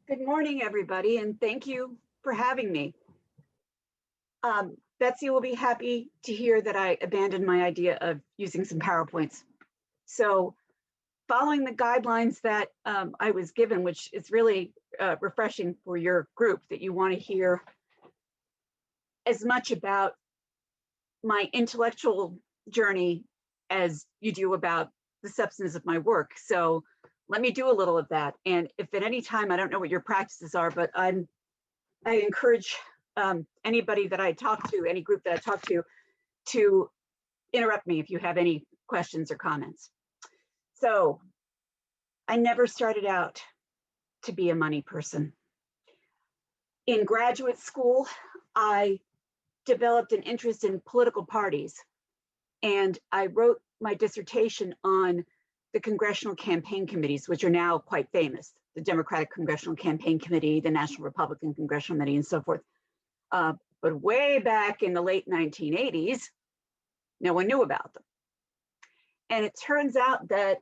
Good morning, everybody, and thank you for having me. Betsy will be happy to hear that I abandoned my idea of using some PowerPoints. So following the guidelines that I was given, which is really refreshing for your group, that you want to hear as much about my intellectual journey as you do about the substance of my work. So let me do a little of that. And if at any time, I don't know what your practices are, but I encourage anybody that I talk to, any group that I talk to interrupt me if you have any questions or comments. So I never started out to be a money person. In graduate school, I developed an interest in political parties, and I wrote my dissertation on the Congressional campaign committees, which are now quite famous, the Democratic Congressional Campaign Committee, the National Republican Congressional Committee, and so forth. But way back in the late 1980s, no one knew about them. And it turns out that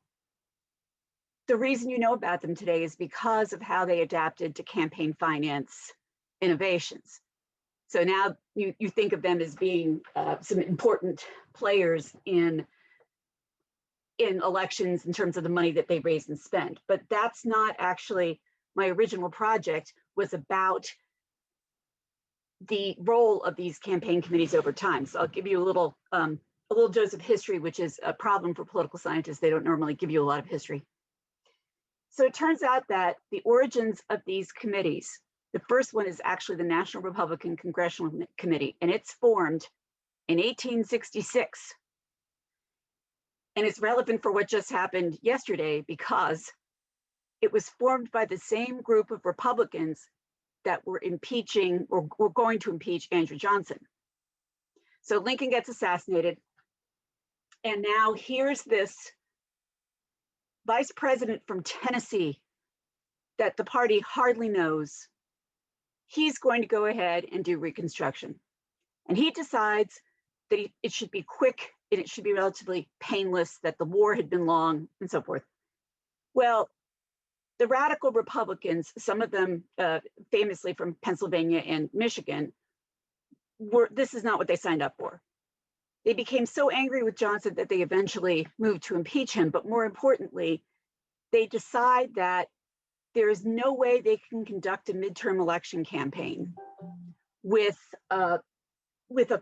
the reason you know about them today is because of how they adapted to campaign finance innovations. So now you think of them as being some important players in elections in terms of the money that they raise and spend. But that's not actually my original project. Was about the role of these campaign committees over time. So I'll give you a little dose of history, which is a problem for political scientists. They don't normally give you a lot of history. So it turns out that the origins of these committees, the first one is actually the National Republican Congressional Committee, and it's formed in 1866. And it's relevant for what just happened yesterday because it was formed by the same group of Republicans that were impeaching or were going to impeach Andrew Johnson. So Lincoln gets assassinated. And now here's this vice president from Tennessee that the party hardly knows. He's going to go ahead and do Reconstruction. And he decides that it should be quick and it should be relatively painless, that the war had been long and so forth. Well, the radical Republicans, some of them famously from Pennsylvania and Michigan, this is not what they signed up for. They became so angry with Johnson that they eventually moved to impeach him. But more importantly, they decide that there is no way they can conduct a midterm election campaign with a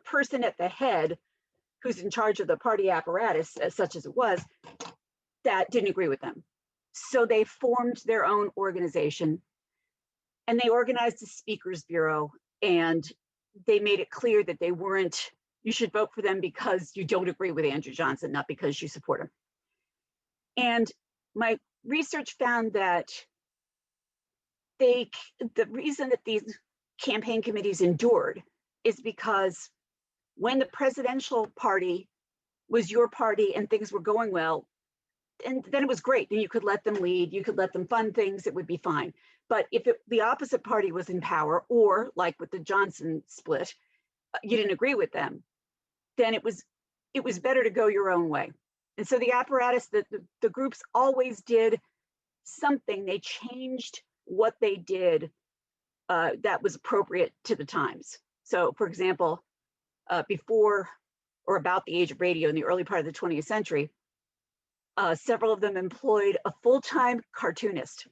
person at the head who's in charge of the party apparatus, such as it was, that didn't agree with them. So they formed their own organization, and they organized a speakers bureau, and they made it clear that they weren't, you should vote for them because you don't agree with Andrew Johnson, not because you support him. And my research found that the reason that these campaign committees endured is because when the presidential party was your party and things were going well, and then it was great. Then you could let them lead, you could let them fund things, it would be fine. But if the opposite party was in power, or like with the Johnson split, you didn't agree with them, then it was better to go your own way. And so the apparatus, the groups always did something. They changed what they did that was appropriate to the times. So for example, before or about the age of radio in the early part of the 20th century, several of them employed a full-time cartoonist.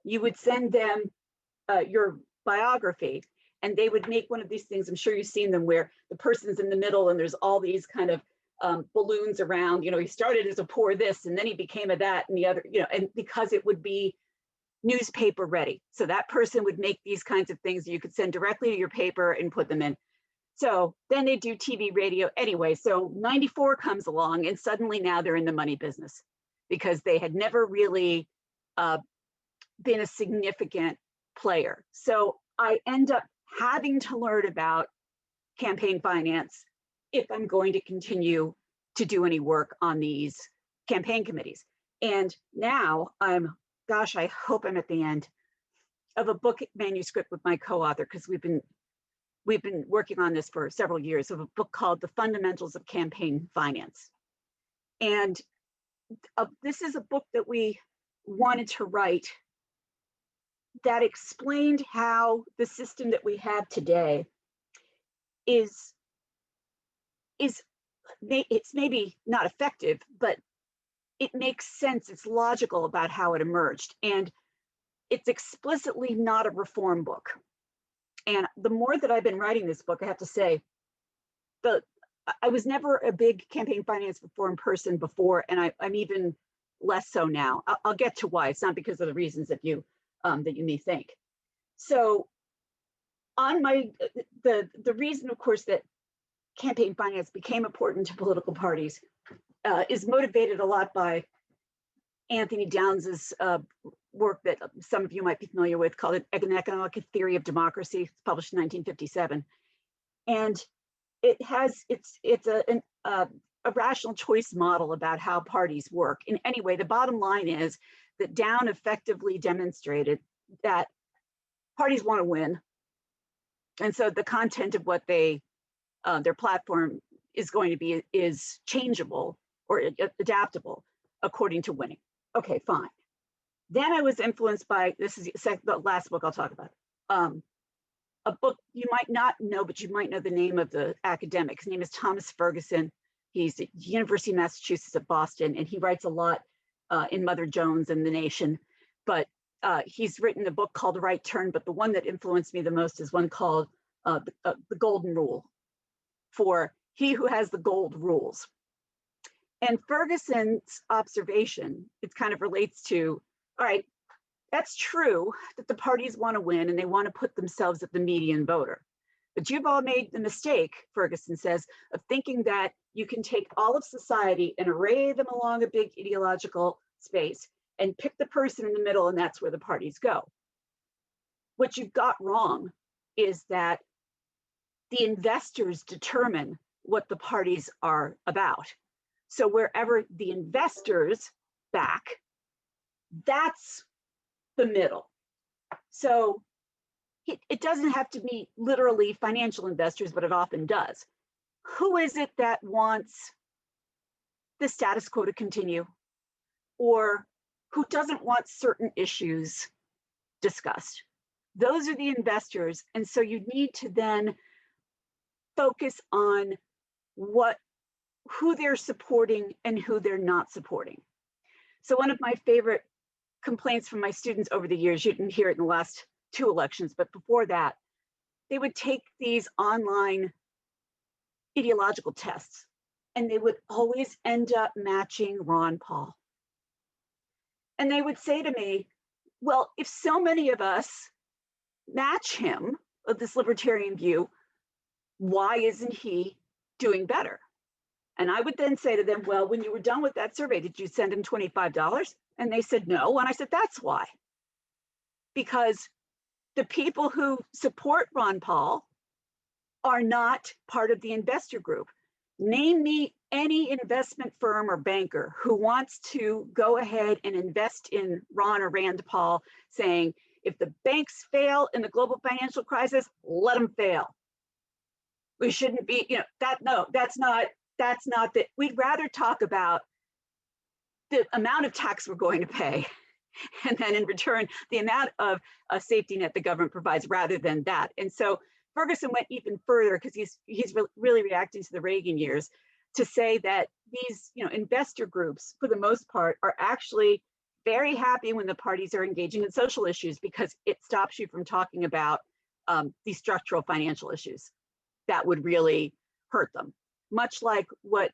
You would send them your biography, and they would make one of these things. I'm sure you've seen them where the person's in the middle and there's all these kind of balloons around. You know, he started as a poor this, and then he became a that and the other, you know, and because it would be newspaper ready. So that person would make these kinds of things that you could send directly to your paper and put them in. So then they do TV, radio anyway. So 94 comes along, and suddenly now they're in the money business because they had never really been a significant player. So I end up having to learn about campaign finance if I'm going to continue to do any work on these campaign committees. And now I hope I'm at the end of a book manuscript with my co-author, because we've been working on this for several years, of a book called The Fundamentals of Campaign Finance. And this is a book that we wanted to write that explained how the system that we have today is it's maybe not effective, but it makes sense. It's logical about how it emerged, and it's explicitly not a reform book. And the more that I've been writing this book, I have to say, I was never a big campaign finance reform person before, and I'm even less so now. I'll get to why. It's not because of the reasons that you may think. So, on the reason, of course, that campaign finance became important to political parties is motivated a lot by Anthony Downes's work that some of you might be familiar with, called An Economic Theory of Democracy. It's published in 1957, and it's a rational choice model about how parties work. In any way, the bottom line is that Down effectively demonstrated that parties want to win, and so the content of what their platform is going to be is changeable or adaptable according to winning. Okay, fine. Then I was influenced by, this is the last book I'll talk about, a book you might not know, but you might know the name of the academic. His name is Thomas Ferguson. He's at University of Massachusetts at Boston, and he writes a lot in Mother Jones and The Nation. But he's written a book called Right Turn, but the one that influenced me the most is one called The Golden Rule, for he who has the gold rules. And Ferguson's observation, it kind of relates to, all right, that's true that the parties want to win and they want to put themselves at the median voter. But you've all made the mistake, Ferguson says, of thinking that you can take all of society and array them along a big ideological space and pick the person in the middle, and that's where the parties go. What you've got wrong is that the investors determine what the parties are about. So wherever the investors back, that's the middle. So it doesn't have to be literally financial investors, but it often does. Who is it that wants the status quo to continue, or who doesn't want certain issues discussed? Those are the investors. And so you need to then focus on who they're supporting and who they're not supporting. So one of my favorite complaints from my students over the years, you didn't hear it in the last 2 elections, but before that, they would take these online ideological tests and they would always end up matching Ron Paul. And they would say to me, well, if so many of us match him of this libertarian view, why isn't he doing better? And I would then say to them, well, when you were done with that survey, did you send him $25? And they said no. And I said, that's why. Because the people who support Ron Paul are not part of the investor group. Name me any investment firm or banker who wants to go ahead and invest in Ron or Rand Paul, saying, if the banks fail in the global financial crisis, let them fail. We shouldn't be, that's not that. We'd rather talk about the amount of tax we're going to pay, and then in return, the amount of a safety net the government provides, rather than that. And so Ferguson went even further, because he's really reacting to the Reagan years, to say that these investor groups, for the most part, are actually very happy when the parties are engaging in social issues, because it stops you from talking about these structural financial issues that would really hurt them. Much like what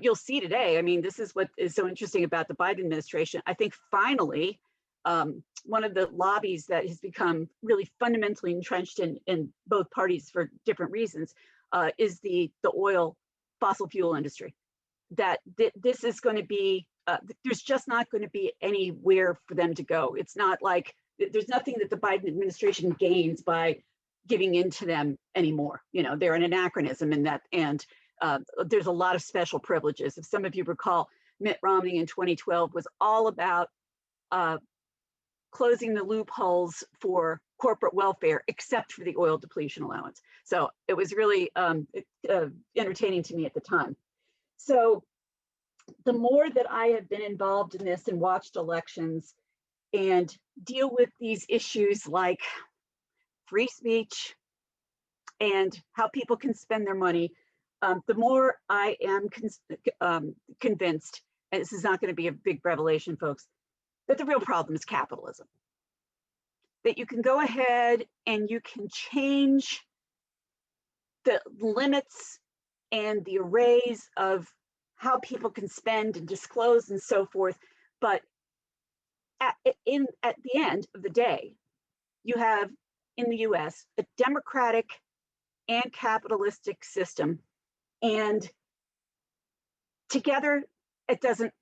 you'll see today. I mean, this is what is so interesting about the Biden administration. I think finally, one of the lobbies that has become really fundamentally entrenched in both parties for different reasons is the oil fossil fuel industry. That this is going to be, there's just not going to be anywhere for them to go. It's not like there's nothing that the Biden administration gains by giving in to them anymore. They're an anachronism in that, and there's a lot of special privileges. If some of you recall, Mitt Romney in 2012 was all about closing the loopholes for corporate welfare, except for the oil depletion allowance. So it was really entertaining to me at the time. So the more that I have been involved in this and watched elections, and deal with these issues like free speech and how people can spend their money, the more I am convinced, and this is not going to be a big revelation, folks, that the real problem is capitalism. That you can go ahead and you can change the limits and the arrays of how people can spend and disclose and so forth, but at the end of the day, you have in the US a democratic and capitalistic system, and together it doesn't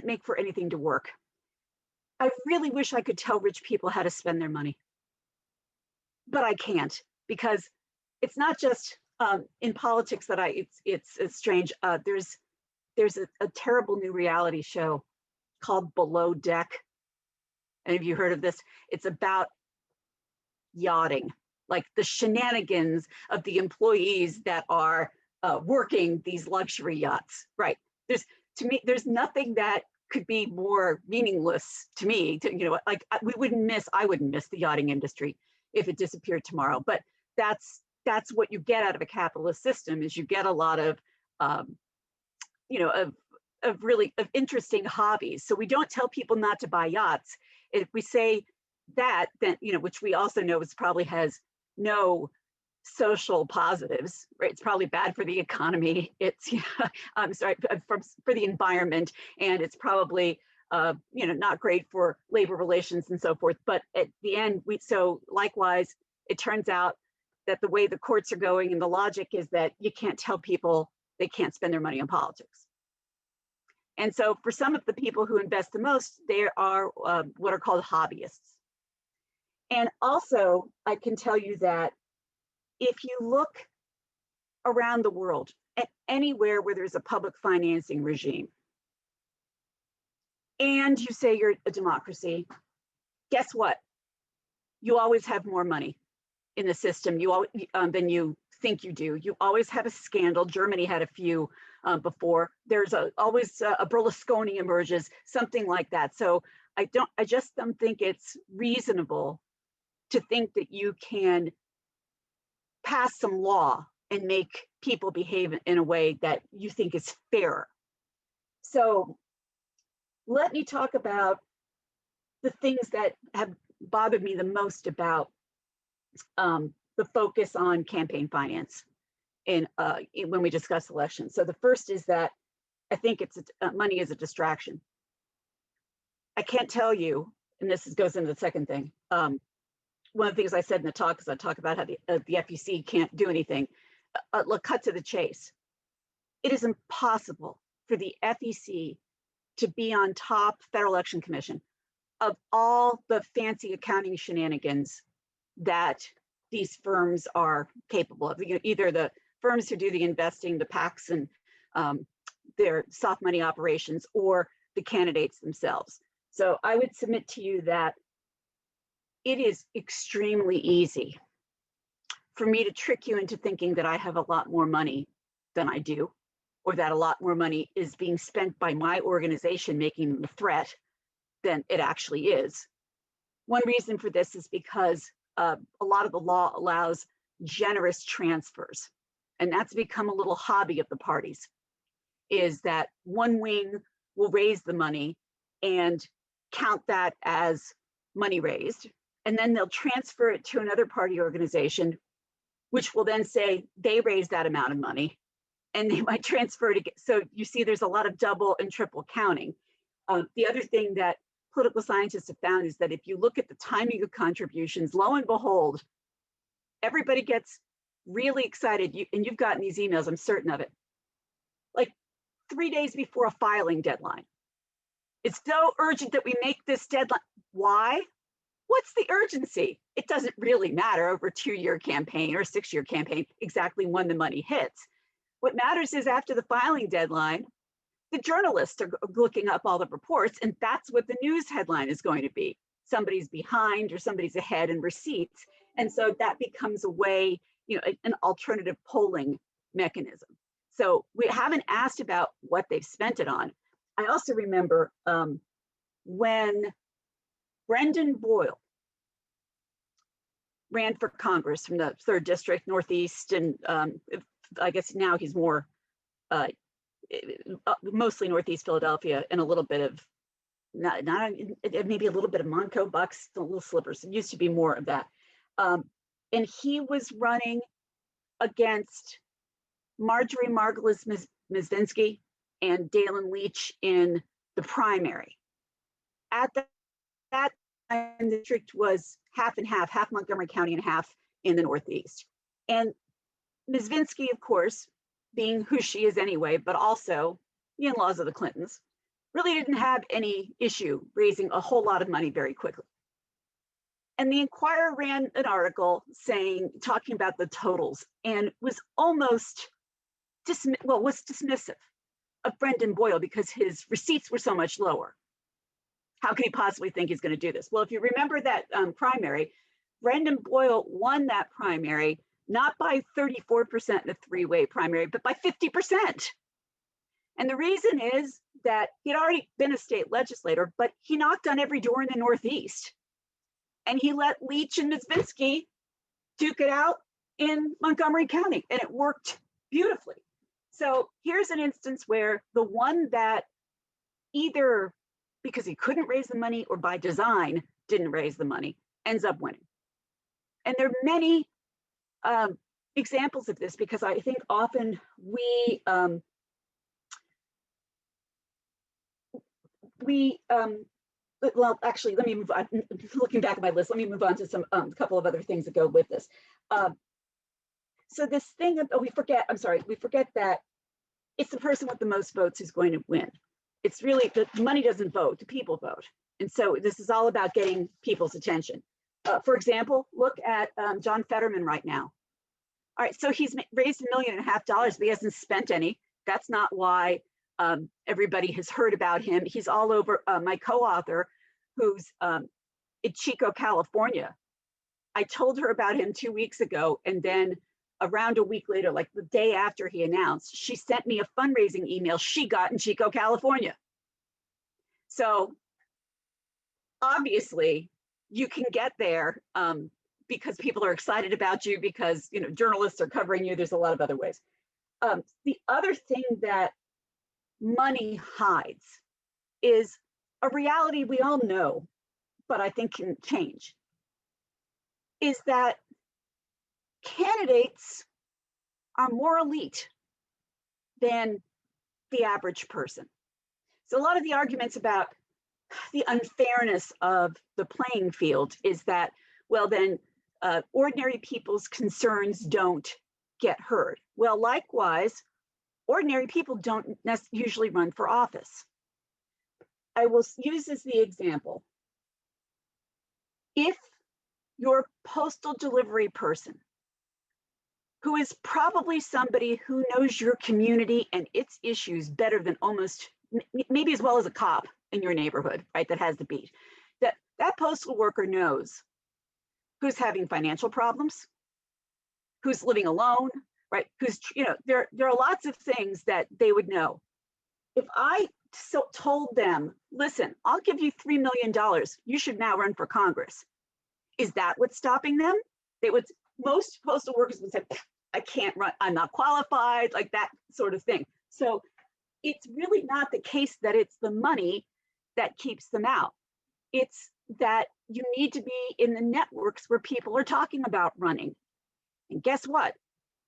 make for anything to work. I really wish I could tell rich people how to spend their money, but I can't, because it's not just in politics that it's strange. There's a terrible new reality show called Below Deck. Any of you heard of this? It's about yachting, like the shenanigans of the employees that are working these luxury yachts, right? There's nothing that could be more meaningless to me. Like I wouldn't miss the yachting industry if it disappeared tomorrow. But that's what you get out of a capitalist system, is you get a lot of of interesting hobbies. So we don't tell people not to buy yachts. If we say that, then which we also know probably has no social positives, right? It's probably bad for the economy. It's I'm sorry, for the environment, and it's probably not great for labor relations and so forth. But at the end, so likewise, it turns out that the way the courts are going and the logic is that you can't tell people they can't spend their money on politics. And so for some of the people who invest the most, there are what are called hobbyists. And also, I can tell you that if you look around the world at anywhere where there's a public financing regime, and you say you're a democracy, guess what? You always have more money in the system than you think you do. You always have a scandal. Germany had a few before. There's always a Berlusconi emerges, something like that. So I just don't think it's reasonable to think that you can pass some law and make people behave in a way that you think is fair. So let me talk about the things that have bothered me the most about the focus on campaign finance when we discuss elections. So the first is that I think money is a distraction. I can't tell you, and this goes into the second thing. One of the things I said in the talk is I talk about how the FEC can't do anything. Look, cut to the chase. It is impossible for the FEC to be on top, Federal Election Commission, of all the fancy accounting shenanigans that these firms are capable of. Either the firms who do the investing, the PACs and their soft money operations, or the candidates themselves. So I would submit to you that it is extremely easy for me to trick you into thinking that I have a lot more money than I do, or that a lot more money is being spent by my organization making the threat than it actually is. One reason for this is because a lot of the law allows generous transfers, and that's become a little hobby of the parties, is that one wing will raise the money and count that as money raised, and then they'll transfer it to another party organization, which will then say they raised that amount of money, and they might transfer it again. So you see there's a lot of double and triple counting. The other thing that political scientists have found is that if you look at the timing of contributions, lo and behold, everybody gets really excited. And you've gotten these emails, I'm certain of it, like 3 days before a filing deadline. It's so urgent that we make this deadline. Why? What's the urgency? It doesn't really matter over a 2-year campaign or a 6-year campaign exactly when the money hits. What matters is after the filing deadline, the journalists are looking up all the reports, and that's what the news headline is going to be. Somebody's behind or somebody's ahead in receipts. And so that becomes a way, an alternative polling mechanism. So we haven't asked about what they've spent it on. I also remember when Brendan Boyle ran for Congress from the 3rd District, Northeast, and I guess now he's more mostly Northeast Philadelphia and a little bit of maybe a little bit of Monco, Bucks, the little slippers. It used to be more of that. And he was running against Marjorie Margulis Mizvinsky and Dalen Leach in the primary. At that time, the district was half and half Montgomery County and half in the Northeast. And Mizvinsky, of course, being who she is anyway, but also the in-laws of the Clintons, really didn't have any issue raising a whole lot of money very quickly. And the Inquirer ran an article talking about the totals, and was almost dismissive of Brendan Boyle because his receipts were so much lower. How could he possibly think he's going to do this? Well, if you remember that primary, Brendan Boyle won that primary not by 34% in the three-way primary, but by 50%. And the reason is that he'd already been a state legislator, but he knocked on every door in the Northeast. And he let Leach and Mizvinsky duke it out in Montgomery County, and it worked beautifully. So here's an instance where the one that either because he couldn't raise the money or by design didn't raise the money ends up winning. And there are many examples of this, because I think often well, actually, let me move on. Looking back at my list, let me move on to some couple of other things that go with this. So this thing of, we forget that it's the person with the most votes who's going to win. It's really, the money doesn't vote, the people vote. And so this is all about getting people's attention. For example, look at John Fetterman right now. All right, so he's raised $1.5 million, but he hasn't spent any. That's not why everybody has heard about him. He's all over. My co-author, who's in Chico, California, I told her about him 2 weeks ago, and then around a week later, like the day after he announced, she sent me a fundraising email she got in Chico, California. So obviously you can get there because people are excited about you, because journalists are covering you. There's a lot of other ways. The other thing that money hides is a reality we all know, but I think can change, is that candidates are more elite than the average person. So a lot of the arguments about the unfairness of the playing field is that, well, then ordinary people's concerns don't get heard. Well, likewise, ordinary people don't usually run for office. I will use as the example, if your postal delivery person, who is probably somebody who knows your community and its issues better than almost, maybe as well as a cop in your neighborhood, right, that has the beat, that postal worker knows who's having financial problems, who's living alone, right, who's, there are lots of things that they would know. If I told them, listen, I'll give you $3 million, you should now run for Congress, is that what's stopping them? Most postal workers would say, I can't run, I'm not qualified, like that sort of thing. So it's really not the case that it's the money that keeps them out. It's that you need to be in the networks where people are talking about running. And guess what?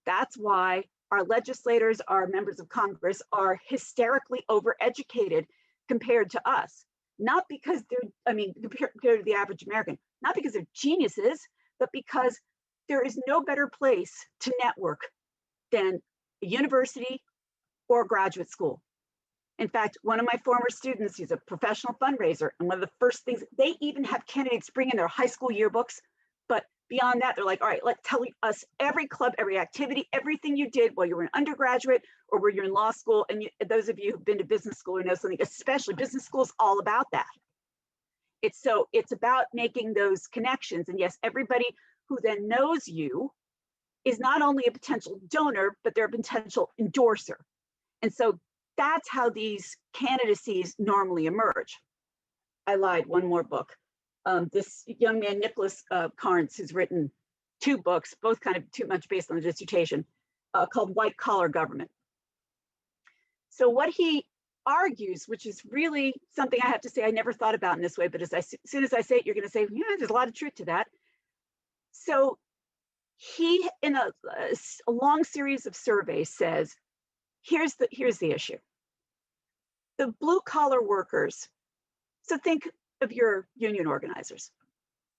That's why our legislators, our members of Congress are hysterically overeducated compared to us. Not because compared to the average American, not because they're geniuses, but because there is no better place to network than a university or graduate school. In fact, one of my former students, he's a professional fundraiser, and one of the first things, they even have candidates bring in their high school yearbooks, but beyond that, they're like, all right, let's tell us every club, every activity, everything you did while you were an undergraduate or where you're in law school. And those of you who've been to business school or know something, especially business school is all about that. It's about making those connections. And yes, everybody who then knows you is not only a potential donor, but they're a potential endorser. And so that's how these candidacies normally emerge. I lied, one more book. this young man, Nicholas Carnes, who's written 2 books, both kind of too much based on the dissertation, called White Collar Government. So what he argues, which is really something I have to say I never thought about in this way, but as soon as I say it, you're going to say, yeah, there's a lot of truth to that. So he, in a long series of surveys, says, here's the issue. The blue collar workers, so think of your union organizers.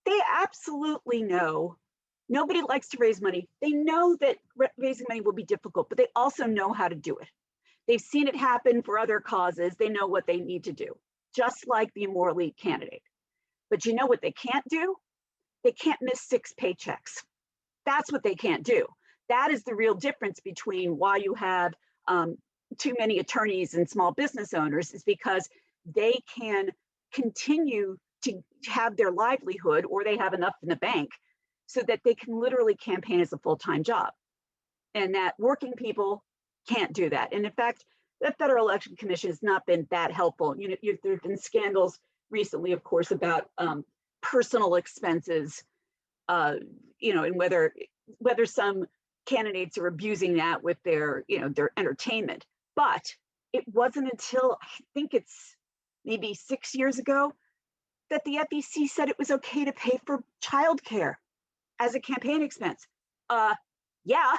They absolutely know nobody likes to raise money. They know that raising money will be difficult, but they also know how to do it. They've seen it happen for other causes. They know what they need to do, just like the immoral elite candidate. But you know what they can't do? They can't miss 6 paychecks. That's what they can't do. That is the real difference between why you have too many attorneys and small business owners, is because they can continue to have their livelihood, or they have enough in the bank so that they can literally campaign as a full-time job. And that working people can't do that. And in fact, the Federal Election Commission has not been that helpful. You know, there have been scandals recently, of course, about personal expenses, you know, and whether some candidates are abusing that with their, you know, their entertainment. But it wasn't until, I think it's maybe 6 years ago, that the FEC said it was okay to pay for childcare as a campaign expense. Yeah,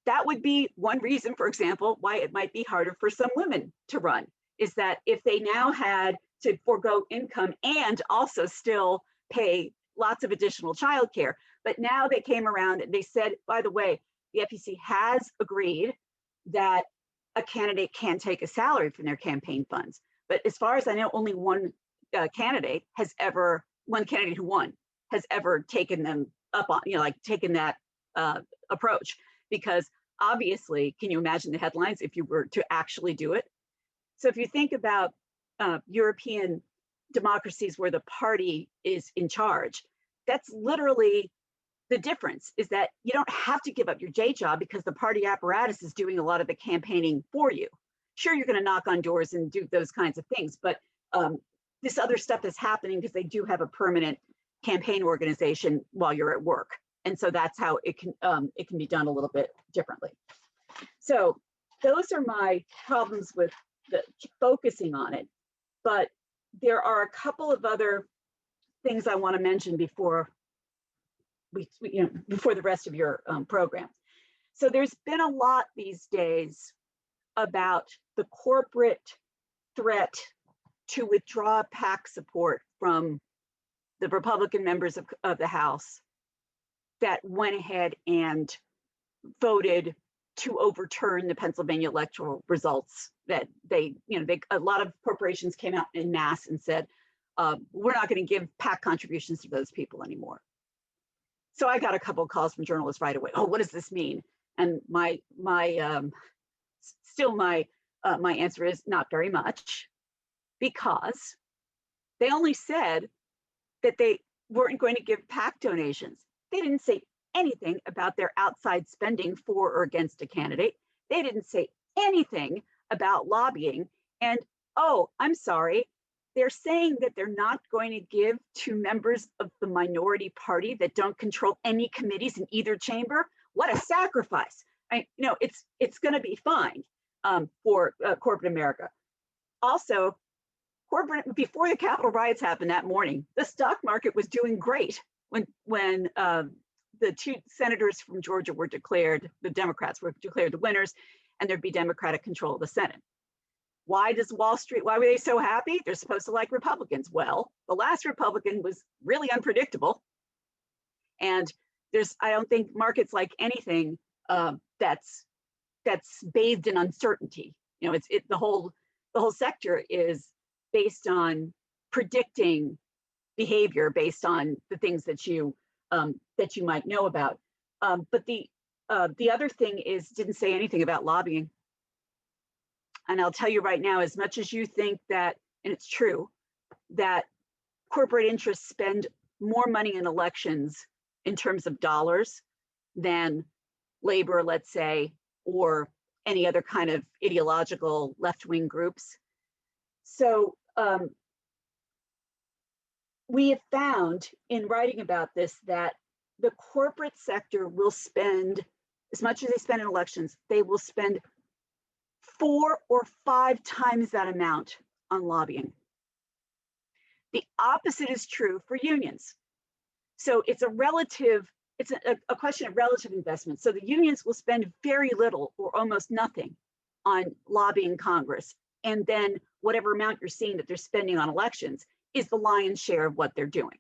that would be one reason, for example, why it might be harder for some women to run, is that if they now had to forego income and also still pay lots of additional childcare. But now they came around and they said, by the way, the FEC has agreed that a candidate can take a salary from their campaign funds. But as far as I know, only one candidate who won has ever taken them up on, you know, like taken that approach. Because obviously, can you imagine the headlines if you were to actually do it? So if you think about European democracies where the party is in charge, that's literally the difference, is that you don't have to give up your day job because the party apparatus is doing a lot of the campaigning for you. Sure, you're going to knock on doors and do those kinds of things, but this other stuff is happening because they do have a permanent campaign organization while you're at work. And so that's how it can be done a little bit differently. So those are my problems with focusing on it. But there are a couple of other things I want to mention before before the rest of your program. So there's been a lot these days about the corporate threat to withdraw PAC support from the Republican members of the House that went ahead and voted to overturn the Pennsylvania electoral results. That a lot of corporations came out en masse and said, we're not going to give PAC contributions to those people anymore. So I got a couple of calls from journalists right away. Oh, what does this mean? And my answer is not very much, because they only said that they weren't going to give PAC donations. They didn't say anything about their outside spending for or against a candidate. They didn't say anything about lobbying. And oh, I'm sorry, they're saying that they're not going to give to members of the minority party that don't control any committees in either chamber. What a sacrifice. It's going to be fine for corporate America. Also, before the Capitol riots happened that morning, the stock market was doing great when the 2 senators from Georgia were declared, the Democrats were declared the winners, and there'd be Democratic control of the Senate. Why were they so happy? They're supposed to like Republicans. Well, the last Republican was really unpredictable. And I don't think markets like anything that's bathed in uncertainty. You know, the whole sector is based on predicting behavior based on the things that you might know about. But the other thing is, didn't say anything about lobbying. And I'll tell you right now, as much as you think that, and it's true, that corporate interests spend more money in elections in terms of dollars than labor, let's say, or any other kind of ideological left-wing groups. So we have found in writing about this that the corporate sector will spend, as much as they spend in elections, they will spend 4 or 5 times that amount on lobbying. The opposite is true for unions. So it's a question of relative investment. So the unions will spend very little or almost nothing on lobbying Congress. And then whatever amount you're seeing that they're spending on elections is the lion's share of what they're doing.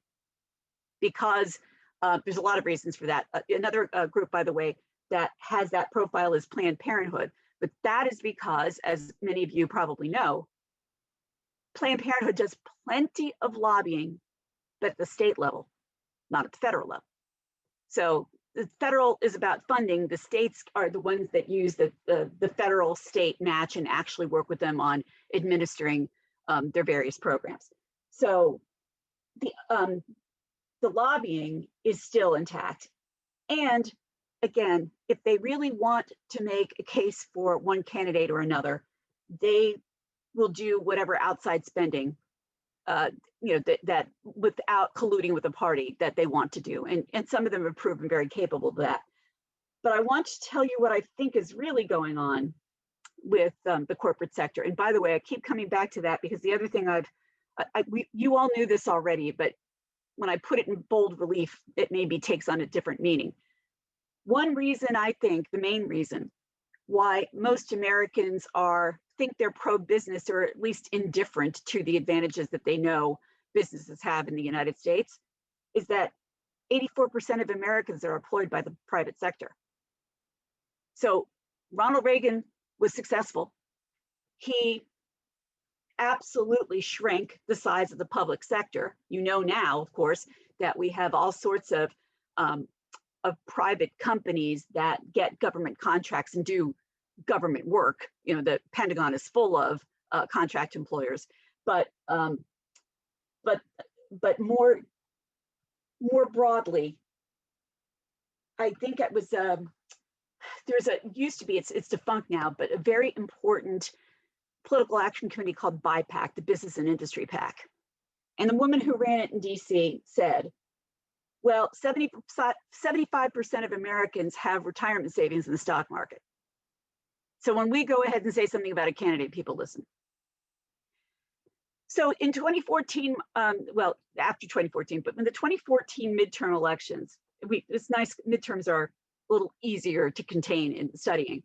Because there's a lot of reasons for that. Another group, by the way, that has that profile is Planned Parenthood. But that is because, as many of you probably know, Planned Parenthood does plenty of lobbying, but at the state level, not at the federal level. So the federal is about funding. The states are the ones that use the federal state match and actually work with them on administering their various programs. So the lobbying is still intact. And again, if they really want to make a case for one candidate or another, they will do whatever outside spending, that without colluding with the party that they want to do. And some of them have proven very capable of that. But I want to tell you what I think is really going on with the corporate sector. And by the way, I keep coming back to that because the other thing you all knew this already, but when I put it in bold relief, it maybe takes on a different meaning. One reason, I think, the main reason why most Americans think they're pro-business or at least indifferent to the advantages that they know businesses have in the United States is that 84% of Americans are employed by the private sector. So Ronald Reagan was successful. He absolutely shrank the size of the public sector. You know now, of course, that we have all sorts of private companies that get government contracts and do government work. The Pentagon is full of contract employers, but more broadly, I think it was used to be, it's defunct now, but a very important political action committee called BIPAC, the Business and Industry PAC. And the woman who ran it in DC said, well, 75% of Americans have retirement savings in the stock market. So when we go ahead and say something about a candidate, people listen. So in 2014, well, after 2014, but when the 2014 midterm elections, it's nice, midterms are a little easier to contain in studying.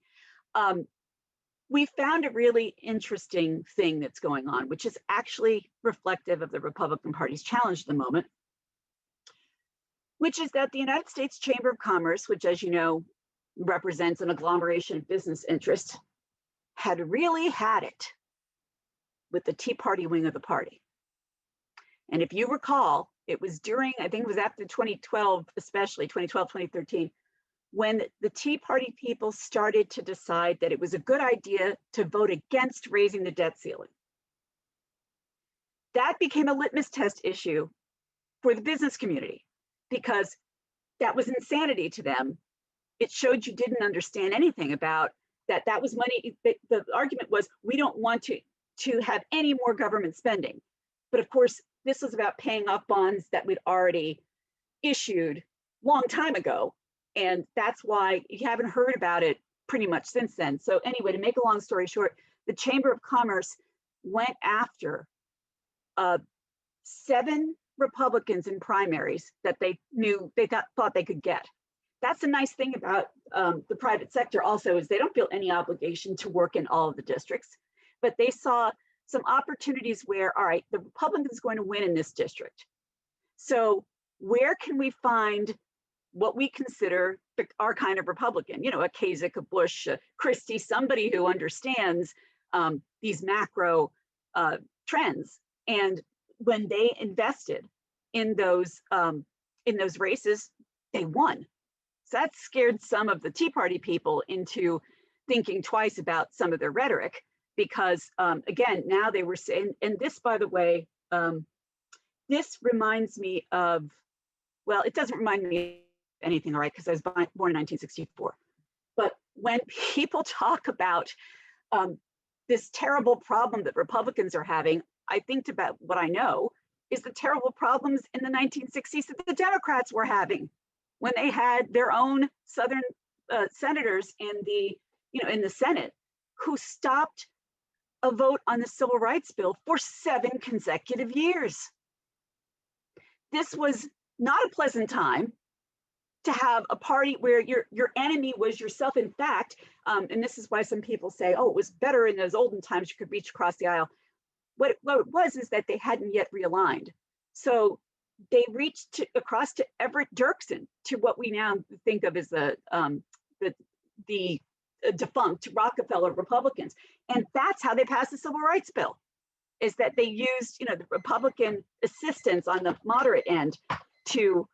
We found a really interesting thing that's going on, which is actually reflective of the Republican Party's challenge at the moment, which is that the United States Chamber of Commerce, which, as you know, represents an agglomeration of business interests, had really had it with the Tea Party wing of the party. And if you recall, it was during, I think it was after 2012, especially 2012, 2013, when the Tea Party people started to decide that it was a good idea to vote against raising the debt ceiling. That became a litmus test issue for the business community because that was insanity to them. It showed you didn't understand anything about that. That was money. The argument was, we don't want to have any more government spending. But of course, this was about paying off bonds that we'd already issued long time ago. And that's why you haven't heard about it pretty much since then. So anyway, to make a long story short, the Chamber of Commerce went after 7 Republicans in primaries that they knew they thought they could get. That's the nice thing about the private sector also is they don't feel any obligation to work in all of the districts, but they saw some opportunities where, all right, the Republican's going to win in this district. So where can we find what we consider our kind of Republican, a Kasich, a Bush, a Christie, somebody who understands these macro trends. And when they invested in those races, they won. So that scared some of the Tea Party people into thinking twice about some of their rhetoric because, again, now they were saying, and this, by the way, this reminds me of, well, it doesn't remind me anything, all right, because I was born in 1964. But when people talk about this terrible problem that Republicans are having, I think about what I know is the terrible problems in the 1960s that the Democrats were having when they had their own Southern senators in the, in the Senate who stopped a vote on the Civil Rights Bill for 7 consecutive years. This was not a pleasant time to have a party where your enemy was yourself. In fact, and this is why some people say, oh, it was better in those olden times, you could reach across the aisle. What it was is that they hadn't yet realigned. So they reached across to Everett Dirksen, to what we now think of as the defunct Rockefeller Republicans. And that's how they passed the Civil Rights Bill, is that they used, the Republican assistance on the moderate end to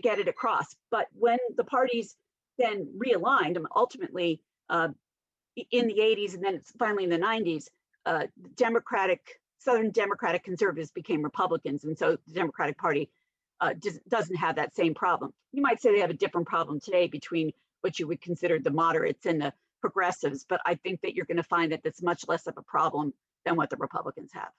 get it across. But when the parties then realigned, ultimately in the 80s and then finally in the 90s, Southern Democratic conservatives became Republicans. And so the Democratic Party doesn't have that same problem. You might say they have a different problem today between what you would consider the moderates and the progressives, but I think that you're going to find that it's much less of a problem than what the Republicans have.